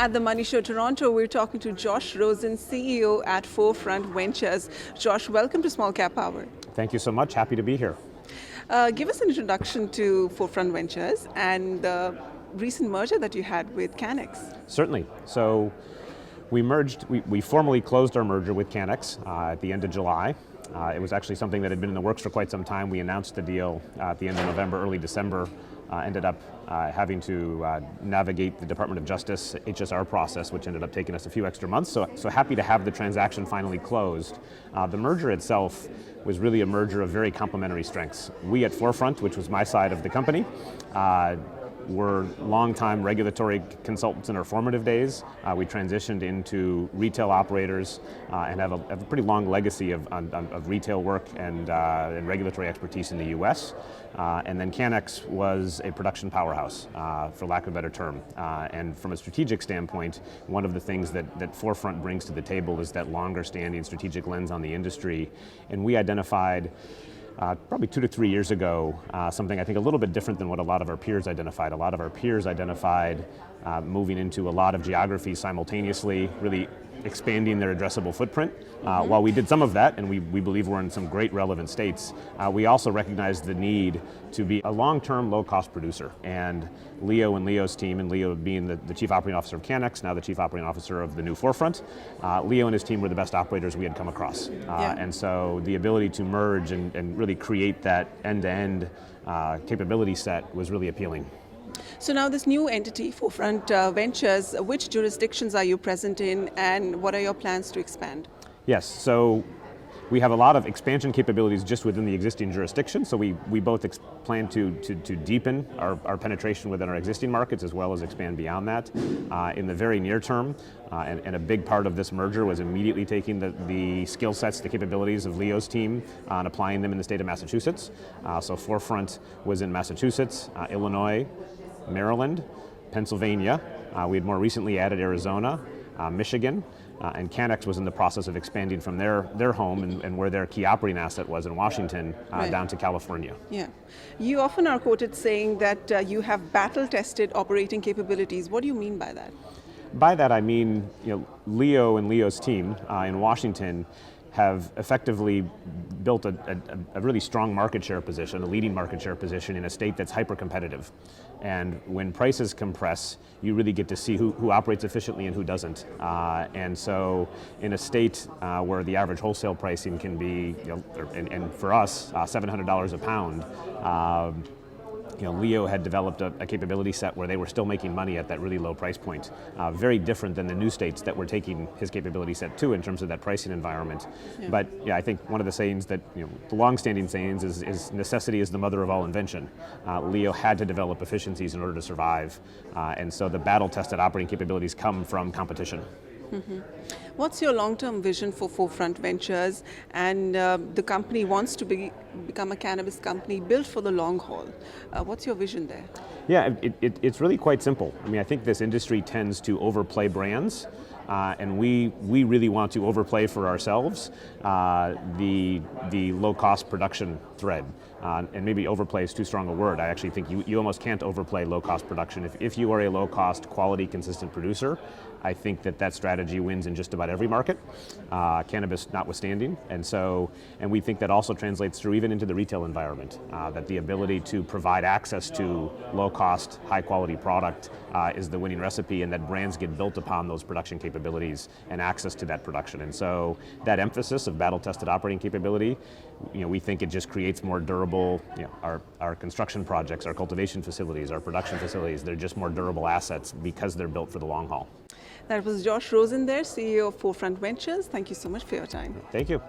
At the MoneyShow Toronto, we're talking to Josh Rosen, CEO at 4Front Ventures. Josh, welcome to SmallCapPower. Thank you so much. Happy to be here. Give us an introduction to 4Front Ventures and the recent merger that you had with Cannex. Certainly. So we formally closed our merger with Cannex at the end of July. It was actually something that had been in the works for quite some time. We announced the deal at the end of November, early December. Ended up having to navigate the Department of Justice HSR process, which ended up taking us a few extra months. So happy to have the transaction finally closed. The merger itself was really a merger of very complementary strengths. We at 4Front, which was my side of the company, were longtime regulatory consultants in our formative days. We transitioned into retail operators and have a pretty long legacy of retail work and regulatory expertise in the US. And then Cannex was a production powerhouse, for lack of a better term. And from a strategic standpoint, one of the things that 4Front brings to the table is that longer standing strategic lens on the industry. And we identified probably 2 to 3 years ago, something I think a little bit different than what a lot of our peers identified. A lot of our peers identified moving into a lot of geographies simultaneously, really expanding their addressable footprint. While we did some of that, and we believe we're in some great relevant states, we also recognized the need to be a long-term, low-cost producer. And Leo and Leo's team, and Leo being the Chief Operating Officer of Cannex, now the Chief Operating Officer of the new 4Front, Leo and his team were the best operators we had come across. And so the ability to merge and really create that end-to-end capability set was really appealing. So now this new entity, 4Front Ventures, which jurisdictions are you present in and what are your plans to expand? Yes, so we have a lot of expansion capabilities just within the existing jurisdiction, so we both plan to deepen our penetration within our existing markets as well as expand beyond that. In the very near term, and a big part of this merger was immediately taking the skill sets, the capabilities of Leo's team and applying them in the state of Massachusetts. So 4Front was in Massachusetts, Illinois, Maryland, Pennsylvania. We had more recently added Arizona, Michigan, and Cannex was in the process of expanding from their home and where their key operating asset was in Washington down to California. Yeah. You often are quoted saying that you have battle-tested operating capabilities. What do you mean by that? By that I mean, Leo and Leo's team in Washington have effectively built a really strong market share position, a leading market share position in a state that's hyper-competitive. And when prices compress, you really get to see who operates efficiently and who doesn't. And so in a state where the average wholesale pricing can be, and for us, $700 a pound, Leo had developed a capability set where they were still making money at that really low price point. Very different than the new states that we're taking his capability set to in terms of that pricing environment. Yeah. But I think one of the sayings that, the long-standing sayings is necessity is the mother of all invention. Leo had to develop efficiencies in order to survive. And so the battle-tested operating capabilities come from competition. Mm-hmm. What's your long-term vision for 4Front Ventures? And the company wants to become a cannabis company built for the long haul. What's your vision there? Yeah, it's really quite simple. I think this industry tends to overplay brands. And we really want to overplay for ourselves the low-cost production thread. And maybe overplay is too strong a word. I actually think you almost can't overplay low-cost production. If you are a low-cost, quality, consistent producer, I think that strategy wins in just about every market, cannabis notwithstanding. And we think that also translates through even into the retail environment, that the ability to provide access to low-cost, high-quality product is the winning recipe, and that brands get built upon those production capabilities and access to that production. And so that emphasis of battle-tested operating capability, we think it just creates more durable, our construction projects, our cultivation facilities, our production facilities, they're just more durable assets because they're built for the long haul. That was Josh Rosen there, CEO of 4Front Ventures. Thank you so much for your time. Thank you.